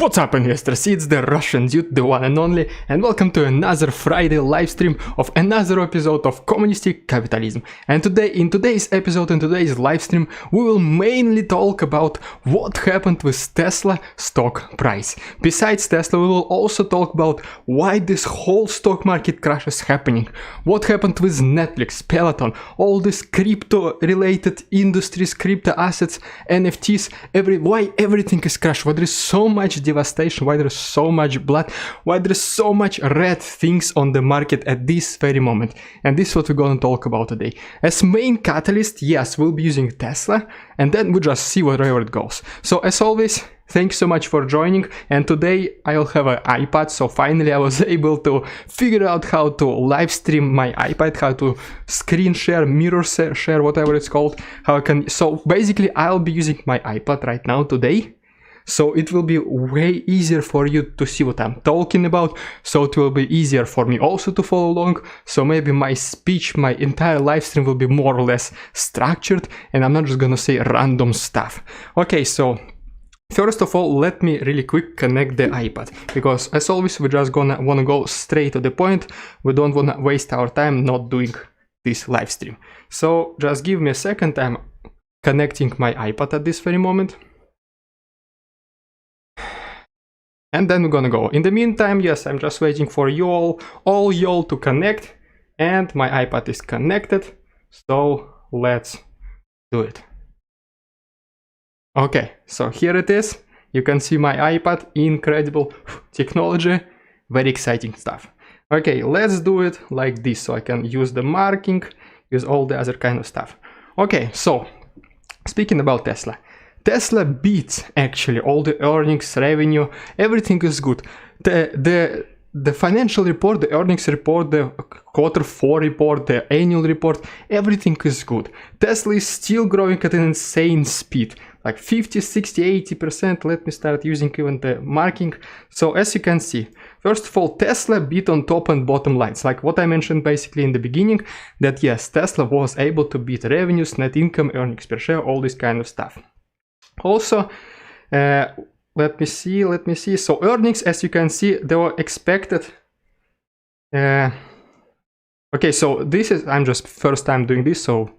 What's up, investors? It's the Russian dude, the one and only, and welcome to another Friday livestream of another episode of Communistic Capitalism. And today, in today's episode, in today's livestream, we will mainly talk about what happened with Tesla stock price. Besides Tesla, we will also talk about why this whole stock market crash is happening, what happened with Netflix, Peloton, all these crypto-related industries, crypto assets, NFTs, why everything is crashed, why there is so much devastation, why there's so much blood, why there's so much red things on the market at this very moment. And this is what we're gonna talk about today. As main catalyst, yes, we'll be using Tesla, and then we'll just see wherever it goes. So as always, thanks so much for joining, and today I'll have an iPad, so finally I was able to figure out how to live stream my iPad, how to screen share, mirror share, whatever it's called, how I can, so basically I'll be using my iPad right now today. So it will be way easier for you to see what I'm talking about, so it will be easier for me also to follow along, so maybe my speech, my entire live stream will be more or less structured, and I'm not just gonna say random stuff. Okay, so first of all, let me really quick connect the iPad, because as always, we're just gonna wanna go straight to the point. We don't wanna waste our time not doing this live stream. So just give me a second, I'm connecting my iPad at this very moment. And then we're gonna go. In the meantime, yes, I'm just waiting for you all y'all to connect, and my iPad is connected, so let's do it. Okay, so here it is. You can see my iPad, incredible technology, very exciting stuff. Okay, let's do it like this, so I can use the marking, use all the other kind of stuff. Okay, so speaking about Tesla. Tesla beats actually all the earnings, revenue, everything is good. The financial report, the earnings report, the Q4 report, the annual report, everything is good. Tesla is still growing at an insane speed, like 50, 60, 80%. Let me start using even the marking. So as you can see, first of all, Tesla beat on top and bottom lines, like what I mentioned basically in the beginning, that yes, Tesla was able to beat revenues, net income, earnings per share, all this kind of stuff. Also, let me see. So earnings, as you can see, they were expected. Okay, so this is, I'm just first time doing this, so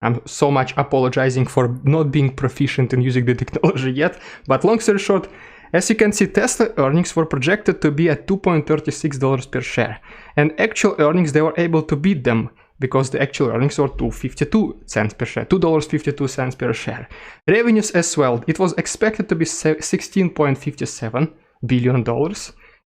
I'm so much apologizing for not being proficient in using the technology yet. But long story short, as you can see, Tesla earnings were projected to be at $2.36 per share. And actual earnings, they were able to beat them, because the actual earnings were $2.52 per share, $2.52 per share. Revenues as well, it was expected to be $16.57 billion,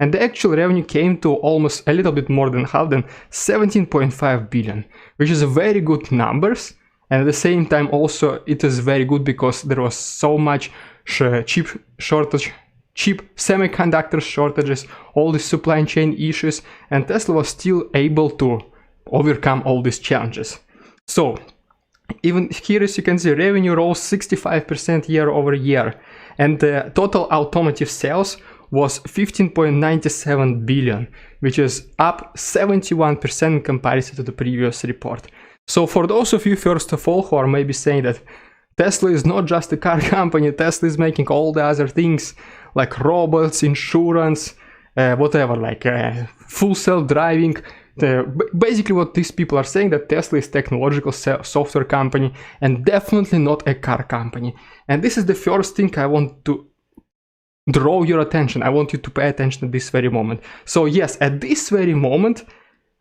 and the actual revenue came to almost a little bit more than half, than $17.5 billion, which is a very good numbers, and at the same time also it is very good because there was so much chip semiconductor shortages, all the supply chain issues, and Tesla was still able to overcome all these challenges. So even here, as you can see, revenue rose 65% year over year, and the total automotive sales was 15.97 billion, which is up 71% in comparison to the previous report. So for those of you, first of all, who are maybe saying that Tesla is not just a car company, Tesla is making all the other things like robots, insurance, whatever, like full self-driving. Basically what these people are saying, that Tesla is technological software company and definitely not a car company. And this is the first thing I want to draw your attention. I want you to pay attention at this very moment. So yes, at this very moment,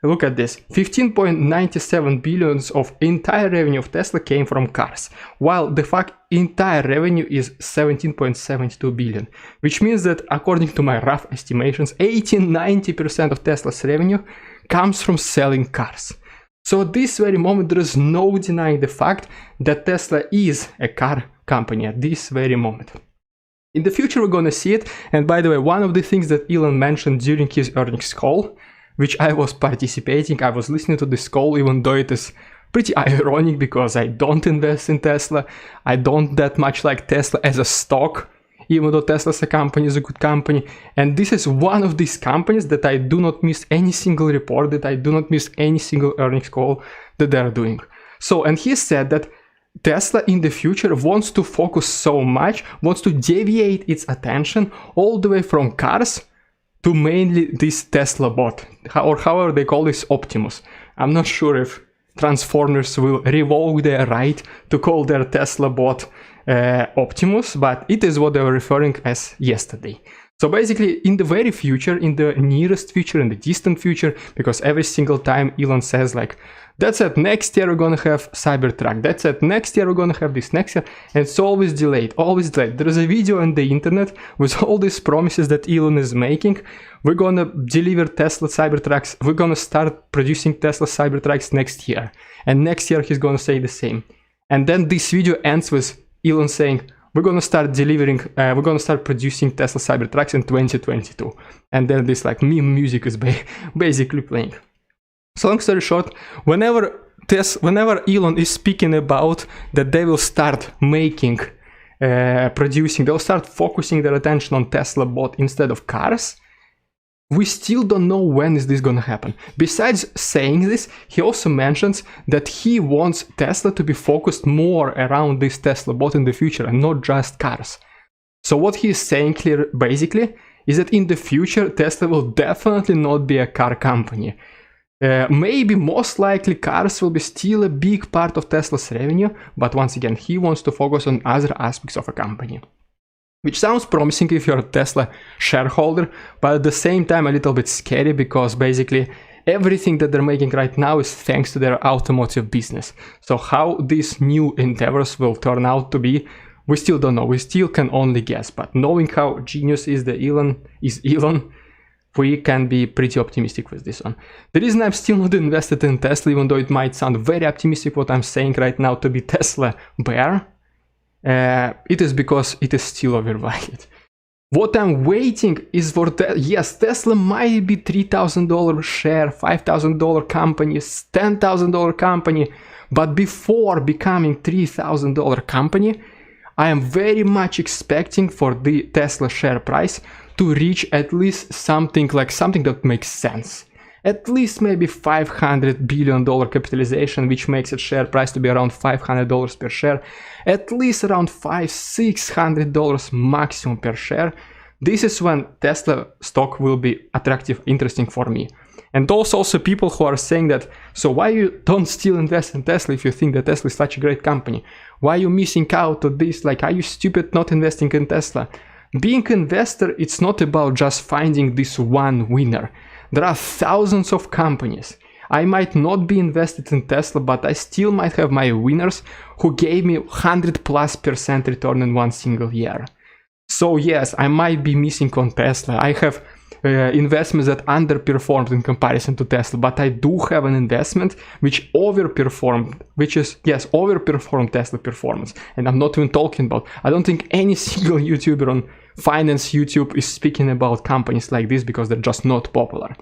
look at this, 15.97 billions of entire revenue of Tesla came from cars, while the fact entire revenue is 17.72 billion, which means that according to my rough estimations, 80-90% of Tesla's revenue comes from selling cars. So at this very moment, there is no denying the fact that Tesla is a car company at this very moment. In the future, we're gonna see it. And by the way, one of the things that Elon mentioned during his earnings call, which I was participating, I was listening to this call, even though it is pretty ironic because I don't invest in Tesla. I don't that much like Tesla as a stock, even though Tesla as a company is a good company. And this is one of these companies that I do not miss any single report, that I do not miss any single earnings call that they're doing. So, and he said that Tesla in the future wants to focus so much, wants to deviate its attention all the way from cars to mainly this Tesla bot, or however they call this, Optimus. I'm not sure if Transformers will revoke their right to call their Tesla bot Optimus, but it is what they were referring as yesterday. So basically, in the very future, in the nearest future, in the distant future, because every single time Elon says like, that's it, next year we're gonna have Cybertruck, that's it, next year we're gonna have this, next year, and it's always delayed, always delayed. There is a video on the internet with all these promises that Elon is making. We're gonna deliver Tesla Cybertrucks, we're gonna start producing Tesla Cybertrucks next year, and next year he's gonna say the same. And then this video ends with Elon saying, we're gonna start delivering, we're gonna start producing Tesla Cybertrucks in 2022. And then this like meme music is basically playing. So long story short, whenever Elon is speaking about that they will start making, they'll start focusing their attention on Tesla bot instead of cars, we still don't know when is this gonna happen. Besides saying this, he also mentions that he wants Tesla to be focused more around this Tesla bot in the future and not just cars. So what he is saying clear, basically, is that in the future, Tesla will definitely not be a car company. Maybe most likely cars will be still a big part of Tesla's revenue, but once again, he wants to focus on other aspects of a company. Which sounds promising if you're a Tesla shareholder, but at the same time a little bit scary, because basically everything that they're making right now is thanks to their automotive business. So how these new endeavors will turn out to be, we still don't know. We still can only guess, but knowing how genius is Elon, we can be pretty optimistic with this one. The reason I'm still not invested in Tesla, even though it might sound very optimistic what I'm saying right now to be Tesla bear, it is because it is still overvalued. What I'm waiting is for yes, Tesla might be $3,000 share, $5,000 company, $10,000 company, but before becoming $3,000 company, I am very much expecting for the Tesla share price to reach at least something that makes sense. At least maybe $500 billion capitalization, which makes its share price to be around $500 per share. At least around $500-600 maximum per share. This is when Tesla stock will be attractive, interesting for me. And those also people who are saying that, so why you don't still invest in Tesla if you think that Tesla is such a great company? Why are you missing out on this? Like, are you stupid not investing in Tesla? Being an investor, it's not about just finding this one winner. There are thousands of companies. I might not be invested in Tesla, but I still might have my winners who gave me 100+% return in one single year. So yes, I might be missing on Tesla. I have investments that underperformed in comparison to Tesla, but I do have an investment which overperformed, overperformed Tesla performance. And I'm not even talking about, I don't think any single YouTuber on finance YouTube is speaking about companies like this because they're just not popular.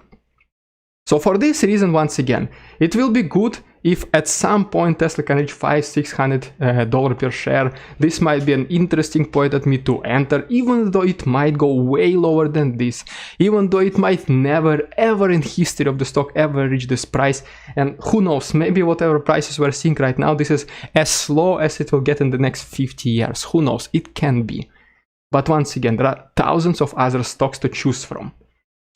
So for this reason, once again, it will be good if at some point Tesla can reach $500-600 per share. This might be an interesting point at me to enter, even though it might go way lower than this, even though it might never ever in history of the stock ever reach this price. And who knows, maybe whatever prices we're seeing right now, this is as low as it will get in the next 50 years. Who knows, it can be. But once again, there are thousands of other stocks to choose from.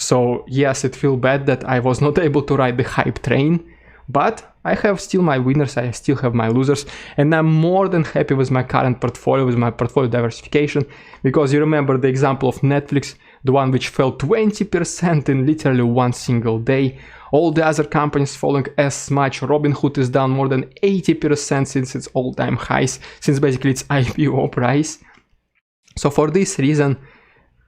So yes, it feels bad that I was not able to ride the hype train, but I have still my winners, I still have my losers, and I'm more than happy with my current portfolio, with my portfolio diversification, because you remember the example of Netflix, the one which fell 20% in literally one single day. All the other companies falling as much. Robinhood is down more than 80% since its all-time highs, since basically its IPO price. So for this reason,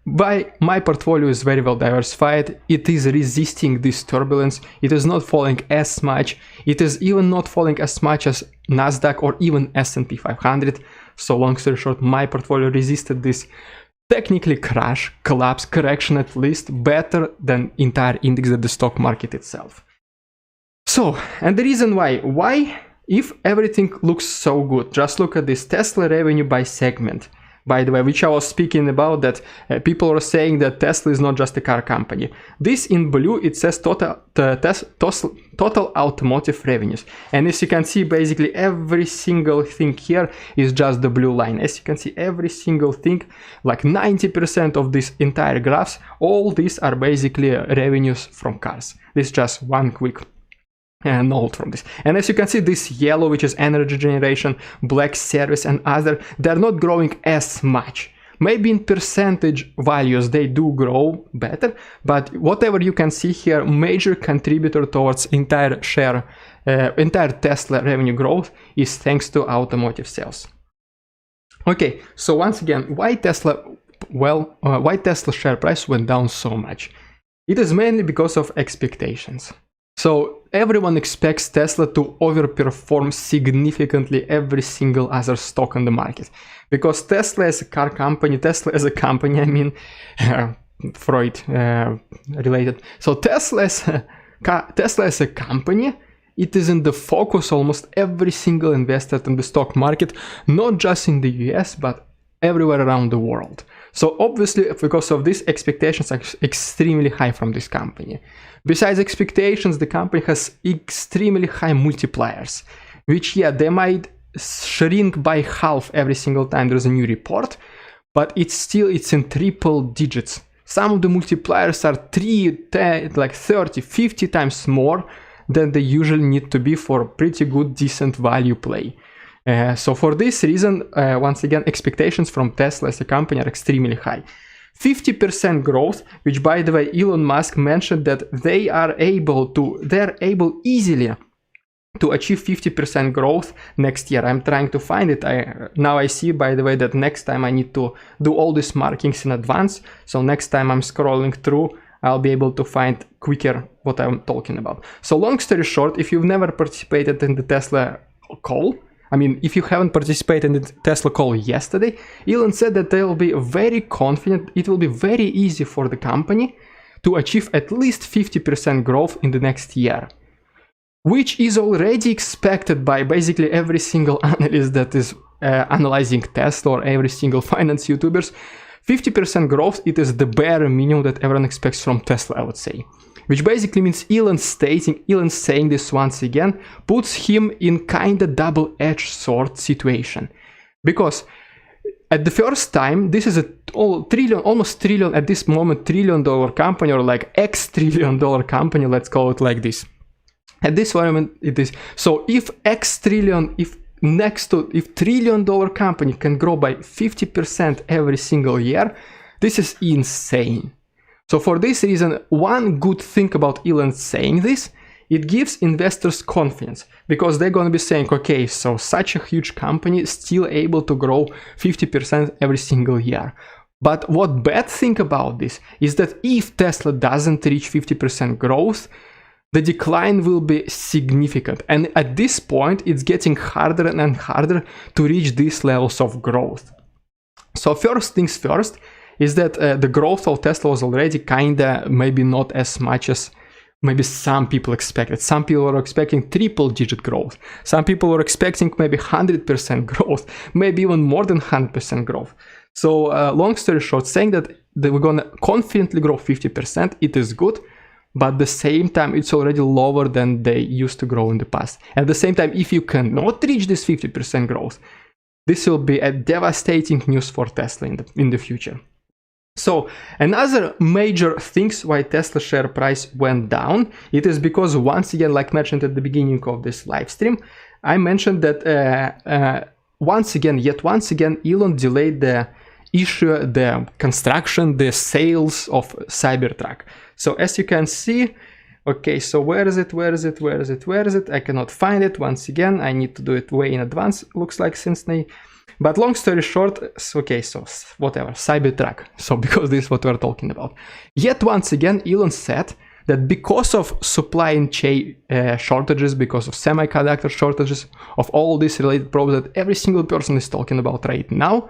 my portfolio is very well diversified. It is resisting this turbulence. It is not falling as much. It is even not falling as much as Nasdaq or even S&P 500. So long story short, my portfolio resisted this technically crash, collapse, correction at least, better than entire index of the stock market itself. So, and the reason why if everything looks so good, just look at this Tesla revenue by segment. by the way, which I was speaking about, that people are saying that Tesla is not just a car company. This in blue, it says total automotive revenues. And as you can see, basically every single thing here is just the blue line. As you can see, every single thing, like 90% of this entire graphs, all these are basically revenues from cars. This is just one quick note from this. And as you can see, this yellow, which is energy generation, black service and other, they're not growing as much. Maybe in percentage values they do grow better, but whatever you can see here, major contributor towards entire Tesla revenue growth is thanks to automotive sales. Okay, so once again, why Tesla share price went down so much? It is mainly because of expectations. So everyone expects Tesla to overperform significantly every single other stock on the market, because Tesla as a car company, I mean, Freud related. So Tesla as a company, it is in the focus almost every single investor in the stock market, not just in the US, but everywhere around the world. So obviously, because of this, expectations are extremely high from this company. Besides expectations, the company has extremely high multipliers, which, yeah, they might shrink by half every single time there's a new report, but it's in triple digits. Some of the multipliers are 30, 50 times more than they usually need to be for a pretty good, decent value play. So for this reason, once again, expectations from Tesla as a company are extremely high. 50% growth, which by the way, Elon Musk mentioned that they're able easily to achieve 50% growth next year. I'm trying to find it. Now I see, by the way, that next time I need to do all these markings in advance. So next time I'm scrolling through, I'll be able to find quicker what I'm talking about. So long story short, if you've never participated in the Tesla call, I mean, if you haven't participated in the Tesla call yesterday, Elon said that they'll be very confident. It will be very easy for the company to achieve at least 50% growth in the next year, which is already expected by basically every single analyst that is analyzing Tesla, or every single finance YouTubers. 50% growth, it is the bare minimum that everyone expects from Tesla, I would say. Which basically means Elon saying this once again, puts him in kinda double-edged sword situation. Because at the first time, this is almost trillion, at this moment, $1 trillion company, or like X $1 trillion company, let's call it like this. At this moment, it is. So if $1 trillion company can grow by 50% every single year, this is insane. So for this reason, one good thing about Elon saying this, it gives investors confidence, because they're going to be saying, okay, so such a huge company is still able to grow 50% every single year. But what bad thing about this is that if Tesla doesn't reach 50% growth, the decline will be significant. And at this point, it's getting harder and harder to reach these levels of growth. So first things first, is that the growth of Tesla was already kinda maybe not as much as maybe some people expected. Some people were expecting triple-digit growth. Some people were expecting maybe 100% growth, maybe even more than 100% growth. So long story short, saying that we're gonna confidently grow 50%, it is good, but at the same time, it's already lower than they used to grow in the past. At the same time, if you cannot reach this 50% growth, this will be a devastating news for Tesla in the future. So another major things why Tesla share price went down, it is because, once again, like mentioned at the beginning of this live stream, I mentioned that once again, Elon delayed the construction, the sales of Cybertruck. So as you can see, okay, so where is it? I cannot find it. Once again, I need to do it way in advance, looks like, since they... But long story short, okay, so whatever, Cybertruck. So because this is what we're talking about. Yet once again, Elon said that because of supply chain shortages, because of semiconductor shortages, of all these related problems that every single person is talking about right now,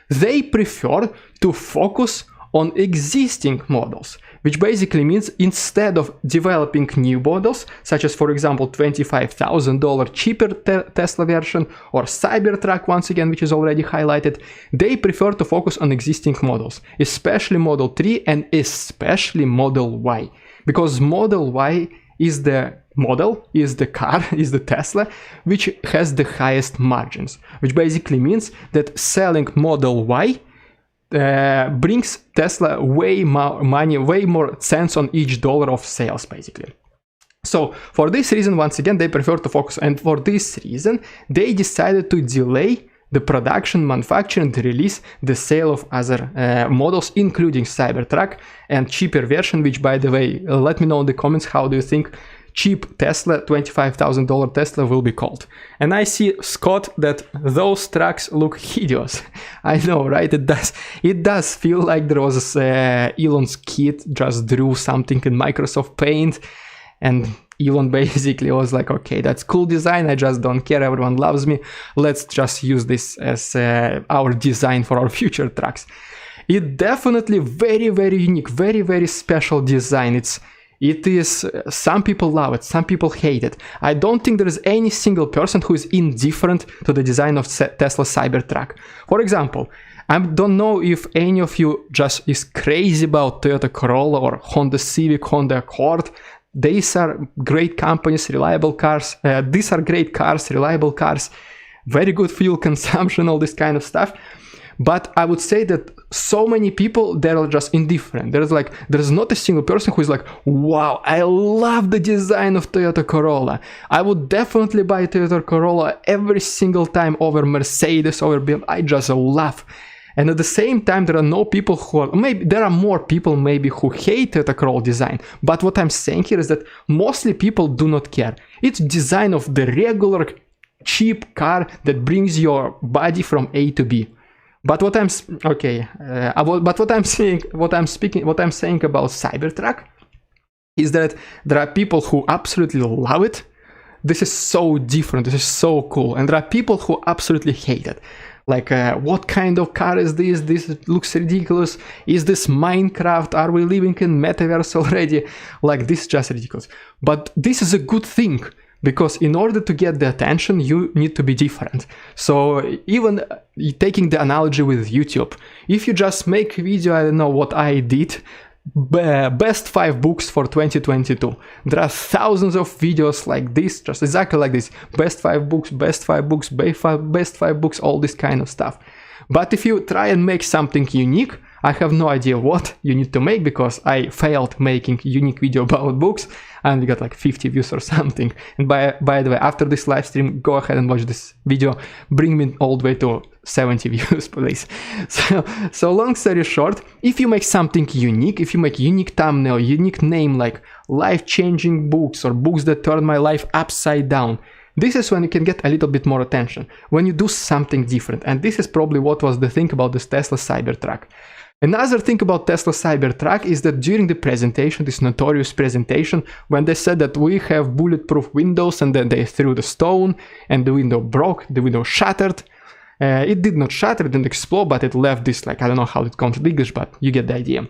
they prefer to focus on existing models, which basically means instead of developing new models, such as for example $25,000 cheaper Tesla version or Cybertruck, once again, which is already highlighted, they prefer to focus on existing models, especially Model 3 and especially Model Y, because Model Y is the model, is the car, is the Tesla, which has the highest margins, which basically means that selling Model Y brings Tesla way more money, way more cents on each dollar of sales, basically. So for this reason, once again, they prefer to focus, and for this reason, they decided to delay the production, manufacturing, and release the sale of other models, including Cybertruck and cheaper version, which, by the way, let me know in the comments how do you think cheap Tesla, $25,000 Tesla will be called. And I see, Scott, that those trucks look hideous. I know, right? It does feel like there was Elon's kid just drew something in Microsoft Paint, and Elon basically was like, okay, that's cool design, I just don't care, everyone loves me, let's just use this as our design for our future trucks. It definitely very, very unique, very, very special design. It is, some people love it, some people hate it. I don't think there is any single person who is indifferent to the design of Tesla Cybertruck. For example, I don't know if any of you just is crazy about Toyota Corolla or Honda Civic, Honda Accord. These are great companies, reliable cars. These are great cars, reliable cars, very good fuel consumption, all this kind of stuff. But I would say that so many people, they're just indifferent. There's not a single person who is like, wow, I love the design of Toyota Corolla. I would definitely buy Toyota Corolla every single time over Mercedes, over BMW. I just love. And at the same time, there are no people who are, maybe there are more people maybe who hate Toyota Corolla design. But what I'm saying here is that mostly people do not care. It's design of the regular cheap car that brings your body from A to B. But what I'm saying about Cybertruck is that there are people who absolutely love it. This is so different. This is so cool. And there are people who absolutely hate it. Like, what kind of car is this? This looks ridiculous. Is this Minecraft? Are we living in metaverse already? Like, this is just ridiculous. But this is a good thing, because in order to get the attention, you need to be different. So even taking the analogy with YouTube, if you just make a video, I don't know what I did, best 5 books for 2022. There are thousands of videos like this, just exactly like this. Best 5 books, best 5 books, best 5 books, all this kind of stuff. But if you try and make something unique, I have no idea what you need to make, because I failed making a unique video about books and we got like 50 views or something. And by the way, after this live stream, go ahead and watch this video. Bring me all the way to 70 views, please. So long story short, if you make something unique, if you make unique thumbnail, unique name like life-changing books or books that turned my life upside down, this is when you can get a little bit more attention, when you do something different. And this is probably what was the thing about this Tesla Cybertruck. Another thing about Tesla Cybertruck is that during the presentation, this notorious presentation, when they said that we have bulletproof windows and then they threw the stone and the window broke, the window shattered. It did not shatter, it didn't explode, but it left this, like, I don't know how it comes in English, but you get the idea.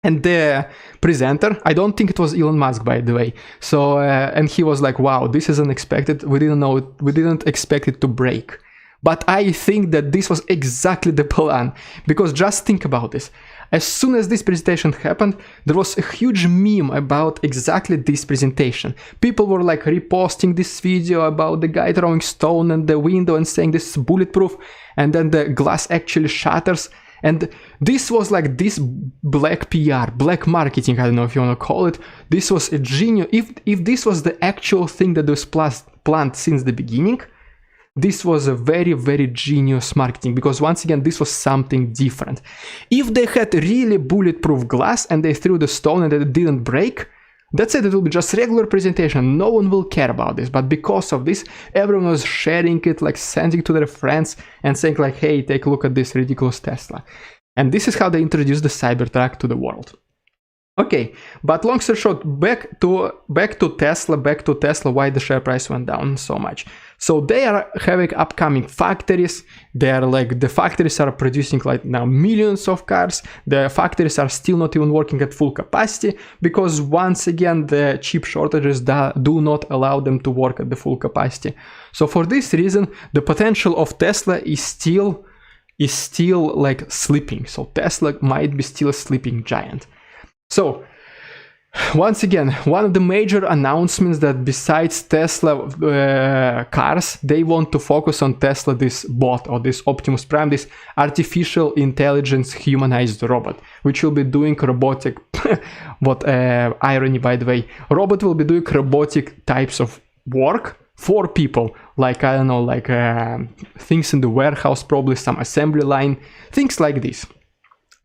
And the presenter, I don't think it was Elon Musk, by the way. So, and he was like, wow, this is unexpected. We didn't know it, we didn't expect it to break. But I think that this was exactly the plan, because just think about this. As soon as this presentation happened, there was a huge meme about exactly this presentation. People were like reposting this video about the guy throwing stone at the window and saying this is bulletproof, and then the glass actually shatters. And this was like this black PR, black marketing, I don't know if you want to call it. This was a genius. If this was the actual thing that was planned since the beginning, this was a very, very genius marketing, because once again, this was something different. If they had really bulletproof glass and they threw the stone and it didn't break, that's it, it will be just regular presentation. No one will care about this. But because of this, everyone was sharing it, like sending to their friends and saying like, hey, take a look at this ridiculous Tesla. And this is how they introduced the Cybertruck to the world. Okay, but long story short, back to Tesla, why the share price went down so much. So they are having upcoming factories. They're like, the factories are producing like now millions of cars. The factories are still not even working at full capacity because once again, the chip shortages do not allow them to work at the full capacity. So for this reason, the potential of Tesla is still like sleeping. So Tesla might be still a sleeping giant. So, once again, one of the major announcements that besides Tesla cars, they want to focus on Tesla, this bot or this Optimus Prime, this artificial intelligence humanized robot, which will be doing robotic, what irony by the way, robot will be doing robotic types of work for people, like, I don't know, like things in the warehouse, probably some assembly line, things like this.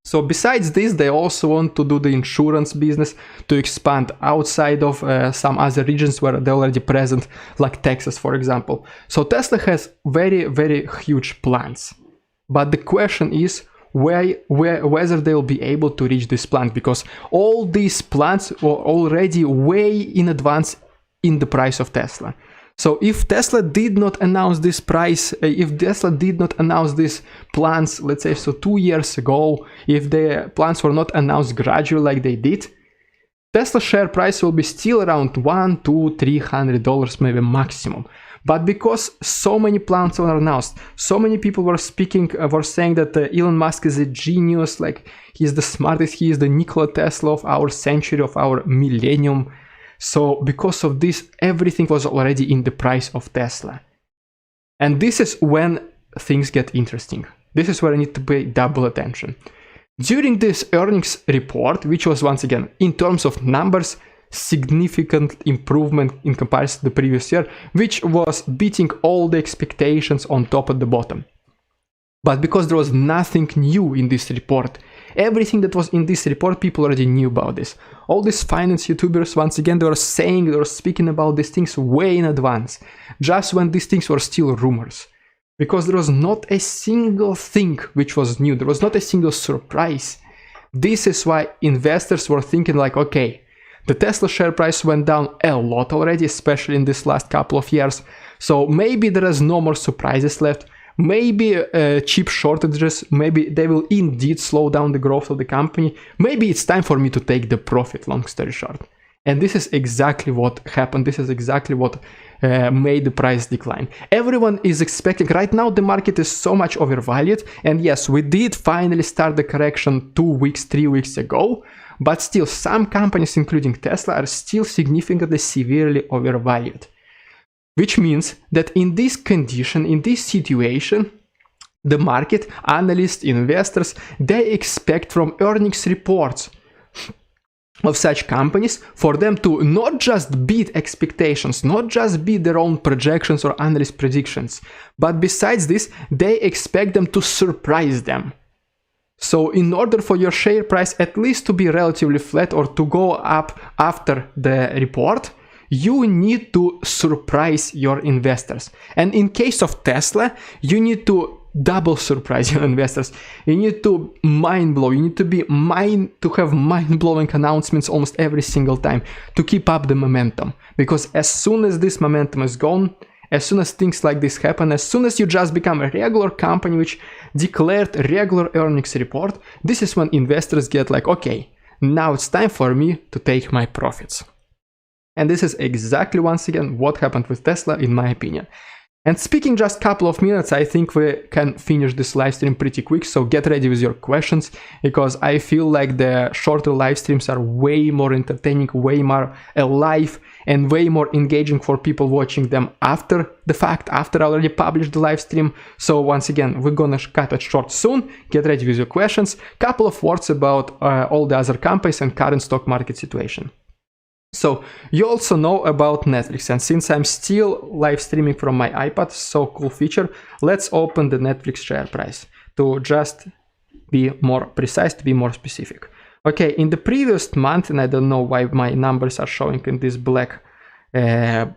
So besides this, they also want to do the insurance business to expand outside of some other regions where they're already present, like Texas, for example. So Tesla has very, very huge plans. But the question is whether they'll be able to reach this plan, because all these plans were already way in advance in the price of Tesla. So if Tesla did not announce this price, if Tesla did not announce these plans, let's say so 2 years ago, if the plans were not announced gradually like they did, Tesla share price will be still around $100, $200, $300 maybe maximum. But because so many plans were announced, so many people were saying that Elon Musk is a genius, like he's the smartest, he is the Nikola Tesla of our century, of our millennium. So because of this, everything was already in the price of Tesla. And this is when things get interesting. This is where I need to pay double attention. During this earnings report, which was once again, in terms of numbers, significant improvement in comparison to the previous year, which was beating all the expectations on top and the bottom. But because there was nothing new in this report, everything that was in this report, people already knew about this. All these finance YouTubers, once again, they were speaking about these things way in advance, just when these things were still rumors. Because there was not a single thing which was new, there was not a single surprise. This is why investors were thinking like, okay, the Tesla share price went down a lot already, especially in this last couple of years. So maybe there is no more surprises left. Maybe chip shortages, maybe they will indeed slow down the growth of the company. Maybe it's time for me to take the profit, long story short. And this is exactly what happened. This is exactly what made the price decline. Everyone is expecting, right now the market is so much overvalued. And yes, we did finally start the correction 2 weeks, 3 weeks ago. But still, some companies, including Tesla, are still significantly, severely overvalued. Which means that in this condition, in this situation, the market, analysts, investors, they expect from earnings reports of such companies for them to not just beat expectations, not just beat their own projections or analyst predictions, but besides this, they expect them to surprise them. So in order for your share price at least to be relatively flat or to go up after the report, you need to surprise your investors. And in case of Tesla, you need to double surprise your investors. You need to mind blow. You need to have mind-blowing announcements almost every single time to keep up the momentum. Because as soon as this momentum is gone, as soon as things like this happen, as soon as you just become a regular company which declared a regular earnings report, this is when investors get like, okay, now it's time for me to take my profits. And this is exactly, once again, what happened with Tesla, in my opinion. And speaking just a couple of minutes, I think we can finish this live stream pretty quick, so get ready with your questions, because I feel like the shorter live streams are way more entertaining, way more alive, and way more engaging for people watching them after the fact, after I already published the live stream. So once again, we're gonna cut it short soon. Get ready with your questions. Couple of words about all the other companies and current stock market situation. So you also know about Netflix, and since I'm still live streaming from my iPad, so cool feature, let's open the Netflix share price to just be more precise, to be more specific. Okay, in the previous month, and I don't know why my numbers are showing in these black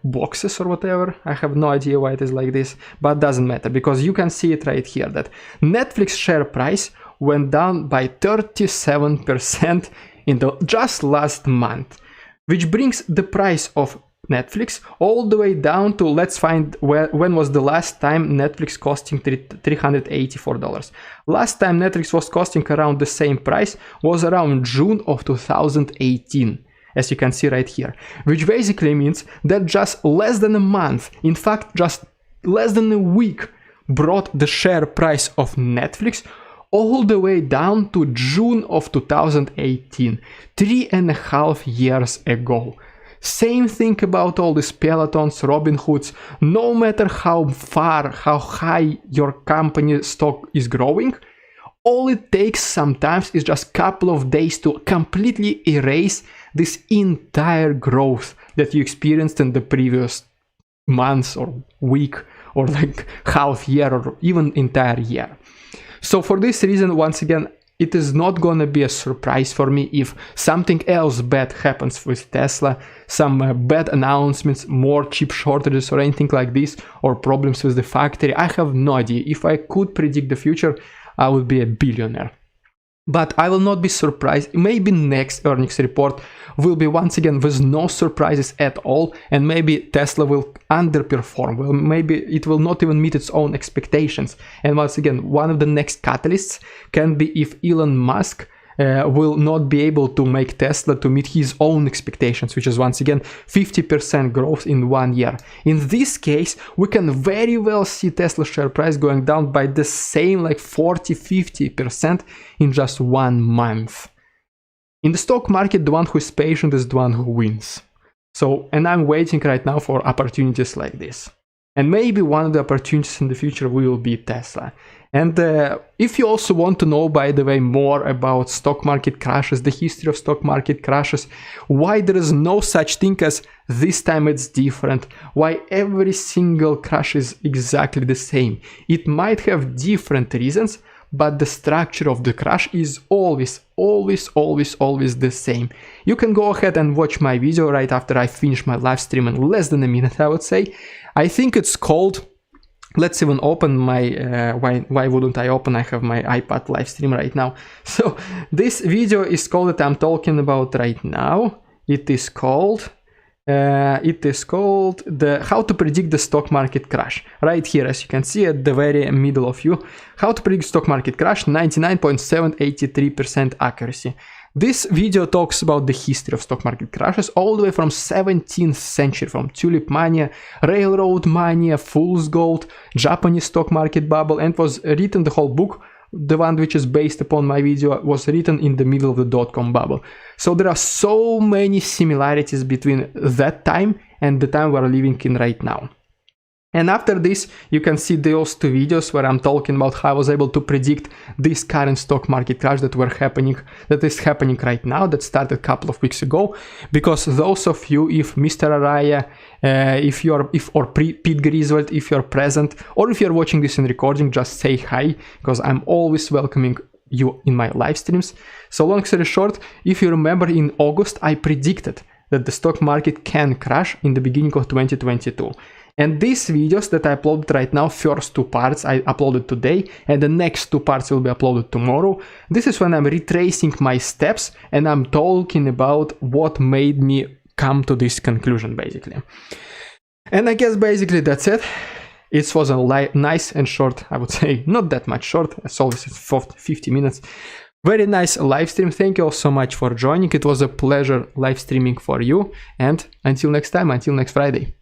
boxes or whatever, I have no idea why it is like this, but doesn't matter, because you can see it right here that Netflix share price went down by 37% in the just last month, which brings the price of Netflix all the way down to, let's find when was the last time Netflix costing $384. Last time Netflix was costing around the same price was around June of 2018, as you can see right here, which basically means that just less than a month, in fact just less than a week, brought the share price of Netflix all the way down to June of 2018, 3.5 years ago. Same thing about all these Pelotons, Robinhoods. No matter how high your company stock is growing, all it takes sometimes is just a couple of days to completely erase this entire growth that you experienced in the previous months or week or like half year or even entire year. So for this reason, once again, it is not gonna be a surprise for me if something else bad happens with Tesla, some bad announcements, more chip shortages or anything like this, or problems with the factory. I have no idea. If I could predict the future, I would be a billionaire. But I will not be surprised. Maybe next earnings report will be once again with no surprises at all, and maybe Tesla will underperform. Well, maybe it will not even meet its own expectations. And once again, one of the next catalysts can be if Elon Musk will not be able to make Tesla to meet his own expectations, which is once again 50% growth in 1 year. In this case, we can very well see Tesla share price going down by the same like 40-50% in just 1 month. In the stock market, the one who is patient is the one who wins. So, and I'm waiting right now for opportunities like this. And maybe one of the opportunities in the future will be Tesla. And if you also want to know, by the way, more about stock market crashes, the history of stock market crashes, why there is no such thing as this time it's different, why every single crash is exactly the same. It might have different reasons, but the structure of the crash is always the same. You can go ahead and watch my video right after I finish my live stream in less than a minute, I would say. I think it's called, let's even open my, why wouldn't I open? I have my iPad live stream right now. So this video is called that I'm talking about right now. It is called the how to predict the stock market crash. Right here, as you can see at the very middle of you, how to predict stock market crash, 99.783% accuracy. This video talks about the history of stock market crashes all the way from 17th century, from tulip mania, railroad mania, fool's gold, Japanese stock market bubble, and was written, the whole book, the one which is based upon my video, was written in the middle of the dot-com bubble. So there are so many similarities between that time and the time we're living in right now. And after this, you can see those two videos where I'm talking about how I was able to predict this current stock market crash that is happening right now, that started a couple of weeks ago. Because those of you, if Mr. Araya, or Pete Griswold, if you're present, or if you're watching this in recording, just say hi, because I'm always welcoming you in my live streams. So long story short, if you remember, in August, I predicted that the stock market can crash in the beginning of 2022. And these videos that I uploaded right now, first two parts I uploaded today, and the next two parts will be uploaded tomorrow. This is when I'm retracing my steps and I'm talking about what made me come to this conclusion, basically. And I guess basically that's it. It was a nice and short, I would say, not that much short, as always it's 50 minutes. Very nice live stream. Thank you all so much for joining. It was a pleasure live streaming for you. And until next time, until next Friday.